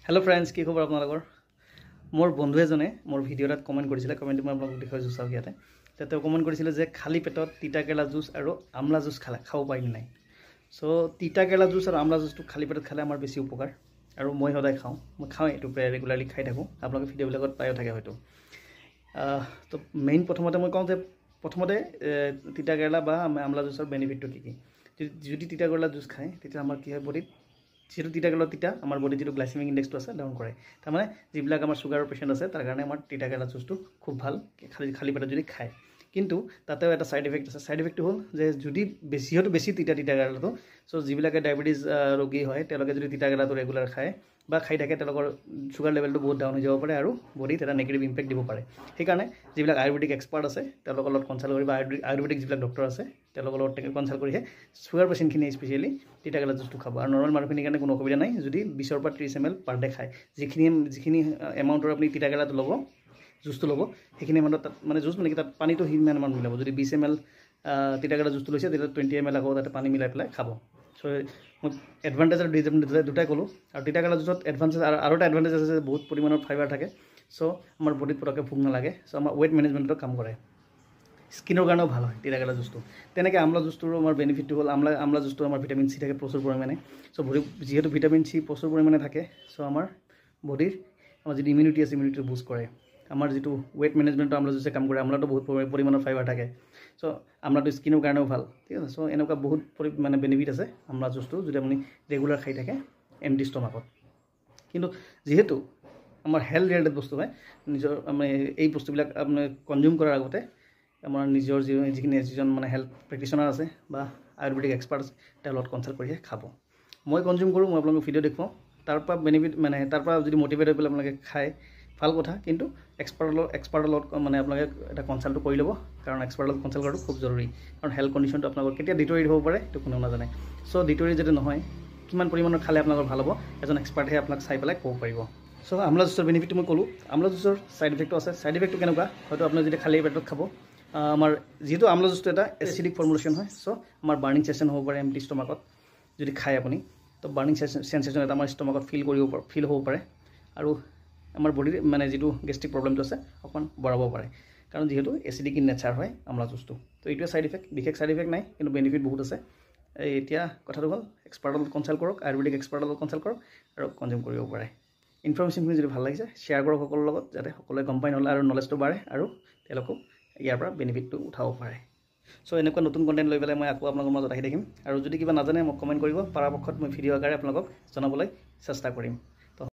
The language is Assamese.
हेलो फ्रेंड्स की खबर आपनलोगर मोर बंधु एजने मोर भिडिओ एटात कमेन्ट करिছিলে कमेन्ट मैं आपनलोक देखाइছো চাওক ইয়াতে তেতে কমেন্ট কৰিছিলে যে খালি পেটত তিতা কেলা জুস আৰু আমলা জুস খাব পাৰি নাই সো তিতা কেলা জুস আৰু আমলা জুসটো খালি পেটত খালে আমাৰ বেছি উপকাৰ আৰু মই সদায় খাওঁ মই খাওঁ এটো প্ৰায় ৰেগুলাৰলি খাই থাকো আপোনালোকে ভিডিও বিলাকত পায়ো থাকে হয়তো তো মেইন প্ৰথমতে মই কওঁ যে প্ৰথমতে তিতা কেলা বা আমলা জুসৰ বেনিফিটটো কি যদি তিতা কেলা জুস খায় তেতিয়া আমাৰ কি হয় বডিত যেটো তিতা কেলা তিতা আমাৰ বডি যেটো গ্লাইসেমিক ইনডেক্সটো আছে ডাউন কৰে তাৰ মানে যিবিলাক আমাৰ সুগাৰৰ পেশেন্ট আছে তাৰ কাৰণে আমাৰ তিতা কেলা জুসটো খুব ভাল খালি পেটত যদি খায় কিন্তু তাতেও এটা সাইড ইফেক্ট আছে সাইড ইফেক্টটো হল যে যদি বেছি তিতা কেলাটো সো যিবিলাকে ডায়াবেটিস ৰোগী হয় তেওঁলোকে যদি তিতা কেলাটো ৰেগুলাৰ খায় বা খাই থাকে তেওঁলোকৰ সুগাৰ লেভেলটো বহুত ডাউন হৈ যাব পাৰে আৰু বডিত এটা নেগেটিভ ইম্পেক্ট দিব পাৰে সেইকাৰণে যিবিলাক আয়ুৰ্বেদিক এক্সপাৰ্ট আছে তেওঁলোকৰ লগত কনসাল্ট কৰিব আয়ুৰ্বেদিক যিবিলাক ডক্টৰ আছে তেওঁলোকৰ লগত কনসাল্ট কৰিহে সুগাৰ পেশেন্টখিনি স্পেশালি তিতা কেলা জুসটো খাব আৰু নৰ্মাল মানুহখিনিৰ কাৰণে কোনো অসুবিধা নাই যদি 20 পৰা 30 ml পাৰ ডে খায় যিখিনি এমাউন্টৰ আপুনি তিতা কেলাটো ল'ব জুসটো ল'ব সেইখিনি এমাউন্টত মানে জুস মানে কি তাত পানীটো হিমান এমাউন্ট মিলাব যদি 20 ml তিতা কেলা জুসটো লৈছে তেতিয়া 20 ml আকৌ তাতে পানী মিলাই পেলাই খাব সো মই এডভান্টেজ আৰু ডিসএডভান্টেজ দুটাই কলো আৰু তিতা কেলা জুসত এডভান্টেজ আৰু এটা এডভান্টেজ আছে যে বহুত পৰিমাণৰ ফাইবাৰ থাকে সো আমাৰ বডিত পটকে ভোক নালাগে সো আমাৰ ওয়েট ম্যানেজমেন্টৰ কাম কৰে স্কিনৰ কাৰণেও ভাল হয় তিতা কেলা জুসটো তেনেকৈ আমলা জুসটোৰ আমাৰ বেনিফিটটো হ'ল আমলা জুসটো আমাৰ ভিটামিন সি থাকে প্ৰচুৰ পৰিমাণে সো যেহেতু ভিটামিন সি প্ৰচুৰ পৰিমাণে থাকে সো আমাৰ বডিৰ আমাৰ যি ইমিউনিটি আছে ইমিউনিটি বুষ্ট কৰে আমাৰ যেটো ওয়েট ম্যানেজমেন্ট আমলা জুসে কাম কৰে আমলাটো বহুত পৰিমাণৰ ফাইবাৰ থাকে সো আমলাটো স্কিনৰ কাৰণেও ভাল ঠিক আছে সো এনেকুৱা বহুত মানে বেনিফিট আছে আমলা জুসটো যদি আপুনি ৰেগুলাৰ খাই থাকে এমটি ষ্টমাকত কিন্তু যেহেতু আমাৰ হেলথ ৰিলেটেড বস্তু হয় নিজৰ আমি এই বস্তুবিলাক আপুনি কনজিউম কৰাৰ আগতে আমাৰ নিজৰ যিখিনি এজন মানে হেলথ প্ৰেক্টিশনাৰ আছে বা আয়ুৰ্বেদিক এক্সপাৰ্ট আছে তেওঁৰ লগত কনসাল্ট কৰিহে খাব মই কনজিউম কৰোঁ মই আপোনালোকক ভিডিও দেখুৱাওঁ তাৰ পৰা বেনিফিট মানে তাৰ পৰা যদি মোটিভেট হৈ পেলাই আপোনালোকে খায় ভাল কথা কিন্তু এক্সপাৰ্টৰ লগত মানে আপোনালোকে এটা কনসাল্টটো কৰি ল'ব কাৰণ এক্সপাৰ্টৰ লগত কনসাল্ট কৰাটো খুব জৰুৰী কাৰণ হেলথ কণ্ডিশ্যনটো আপোনালোকৰ কেতিয়া ডিটৰিয়েট হ'ব পাৰে এইটো কোনেও নাজানে সো ডিটৰিয়েট যদি নহয় কিমান পৰিমাণৰ খালে আপোনালোকৰ ভাল হ'ব এজন এক্সপাৰ্টে আপোনাক চাই পেলাই ক'ব পাৰিব সো আমলা জুসৰ বেনিফিটটো মই ক'লোঁ আমলা জুসৰ সাইড ইফেক্টটো আছে সাইড ইফেক্টটো কেনেকুৱা হয়তো আপুনি যদি খালি পেটত খাব আমাৰ যেহেতু আমলা জুসটো এটা এচিডিক ফৰ্মুলেশ্যন হয় সো আমাৰ বাৰ্নিং সেন্সেশন হ'ব পাৰে এমটি ষ্টমাকত যদি খায় আপুনি তো বাৰ্নিং সেন্সেশন এটা আমাৰ ষ্টমাকত ফিল হ'ব পাৰে আৰু আমাৰ বডিৰ মানে যেটো গেস্ট্ৰিক প্ৰবলেমটো আছে অকমান বঢ়াব পাৰে কাৰণ যেহেতু এচিডিক ইন নেচাৰ হয় আমলা জুসটো তো এইটো সাইড ইফেক্ট বিশেষ সাইড ইফেক্ট নাই কিন্তু বেনিফিট বহুত আছে এতিয়া কথাটো হ'ল এক্সপাৰ্টৰ লগত কনসাল্ট কৰক আয়ুৰ্বেদিক এক্সপাৰ্টৰ লগত কনসাল্ট কৰক আৰু কনজিউম কৰিব পাৰে ইনফৰমেশ্যনখিনি যদি ভাল লাগিছে শ্বেয়াৰ কৰক সকলোৰ লগত যাতে সকলোৱে গম পায় নহ'লে আৰু নলেজটো বাঢ়ে আৰু তেওঁলোকক ইয়াৰ পৰা বেনিফিটটো উঠাব পাৰে সো এনেকুৱা নতুন কন্টেন্ট লৈ পেলাই মই আকৌ আপোনালোকৰ মাজত আহি থাকিম আৰু যদি কিবা নাজানে মোক কমেন্ট কৰিব পৰাপক্ষত মই ভিডিও আকাৰে আপোনালোকক জনাবলৈ চেষ্টা কৰিম